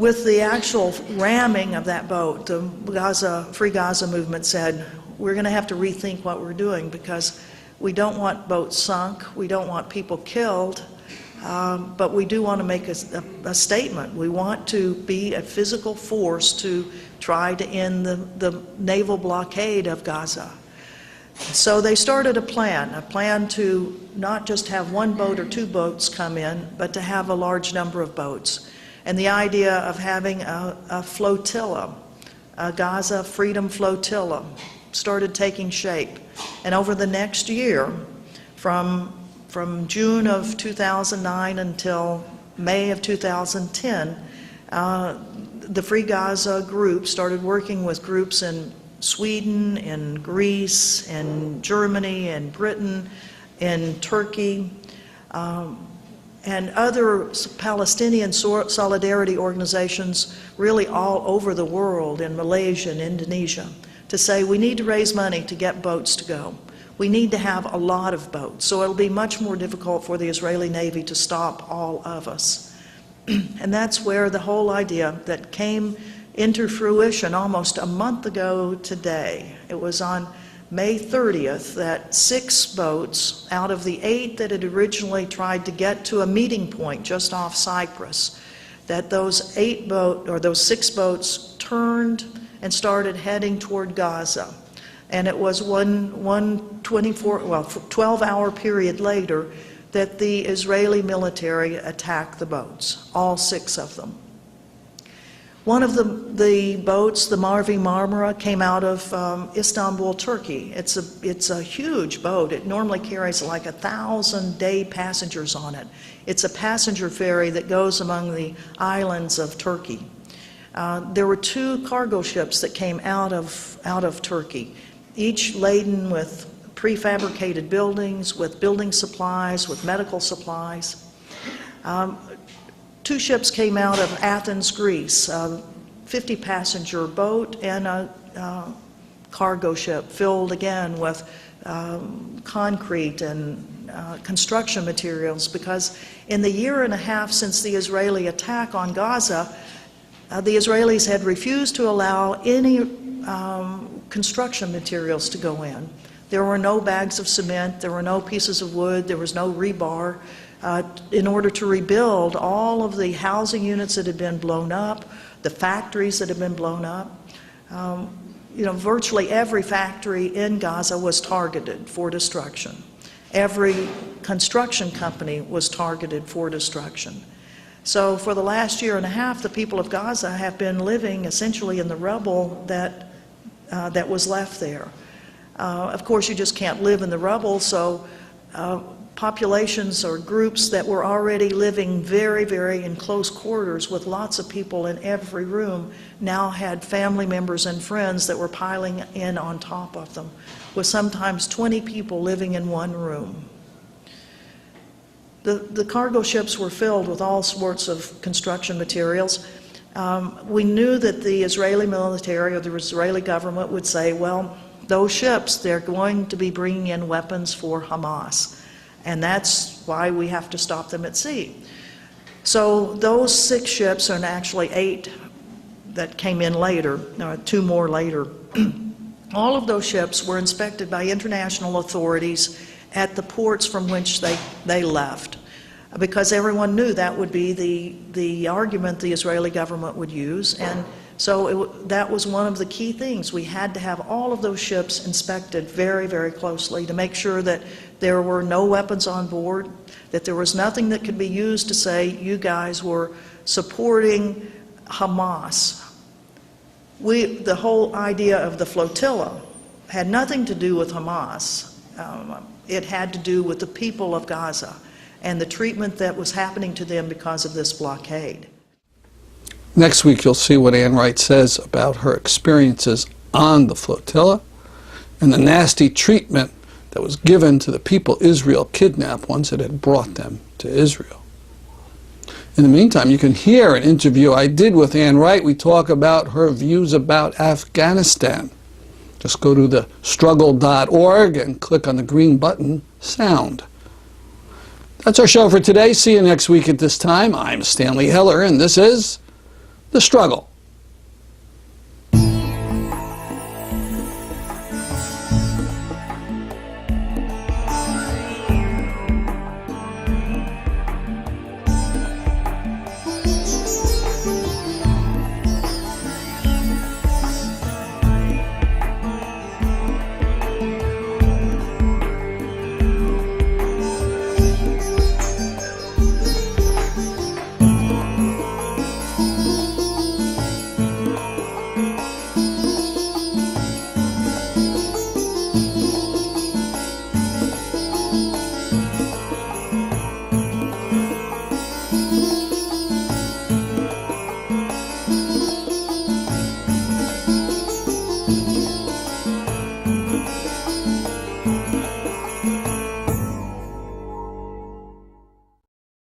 With the actual ramming of that boat, the Free Gaza movement said, we're going to have to rethink what we're doing because we don't want boats sunk, we don't want people killed, but we do want to make a statement. We want to be a physical force to try to end the naval blockade of Gaza. So they started a plan to not just have one boat or two boats come in, but to have a large number of boats. And the idea of having a flotilla, a Gaza Freedom Flotilla, started taking shape. And over the next year, from June of 2009 until May of 2010, the Free Gaza group started working with groups in Sweden, in Greece, in Germany, in Britain, in Turkey, and other Palestinian solidarity organizations really all over the world, in Malaysia and Indonesia, to say we need to raise money to get boats to go. We need to have a lot of boats, so it'll be much more difficult for the Israeli Navy to stop all of us. And that's where the whole idea that came into fruition almost a month ago today. It was on May 30th that 6 boats out of the 8 that had originally tried to get to a meeting point just off Cyprus, that those 6 boats turned and started heading toward Gaza. And it was one 12-hour period later that the Israeli military attacked the boats, all 6 of them. One of the boats, the Mavi Marmara, came out of Istanbul, Turkey. It's a huge boat. It normally carries like 1,000 day passengers on it. It's a passenger ferry that goes among the islands of Turkey. There were 2 cargo ships that came out of Turkey, each laden with prefabricated buildings, with building supplies, with medical supplies. 2 ships came out of Athens, Greece, a 50-passenger boat and a cargo ship filled again with concrete and construction materials, because in the year and a half since the Israeli attack on Gaza, the Israelis had refused to allow any construction materials to go in. There were no bags of cement, there were no pieces of wood, there was no rebar. In order to rebuild all of the housing units that had been blown up, the factories that had been blown up. Virtually every factory in Gaza was targeted for destruction. Every construction company was targeted for destruction. So for the last year and a half, the people of Gaza have been living essentially in the rubble that was left there. Of course, you just can't live in the rubble, so populations or groups that were already living very, very in close quarters with lots of people in every room now had family members and friends that were piling in on top of them, with sometimes 20 people living in one room. The cargo ships were filled with all sorts of construction materials. We knew that the Israeli military or the Israeli government would say, well, those ships, they're going to be bringing in weapons for Hamas. And that's why we have to stop them at sea. So those 6 ships, and actually 8 that came in later, 2 more later, all of those ships were inspected by international authorities at the ports from which they left, because everyone knew that would be the argument the Israeli government would use. And so that was one of the key things. We had to have all of those ships inspected very, very closely to make sure that there were no weapons on board, that there was nothing that could be used to say you guys were supporting Hamas. The whole idea of the flotilla had nothing to do with Hamas. It had to do with the people of Gaza and the treatment that was happening to them because of this blockade. Next week, you'll see what Ann Wright says about her experiences on the flotilla and the nasty treatment that was given to the people Israel kidnapped once it had brought them to Israel. In the meantime, you can hear an interview I did with Ann Wright. We talk about her views about Afghanistan. Just go to the struggle.org and click on the green button, Sound. That's our show for today. See you next week at this time. I'm Stanley Heller, and this is the struggle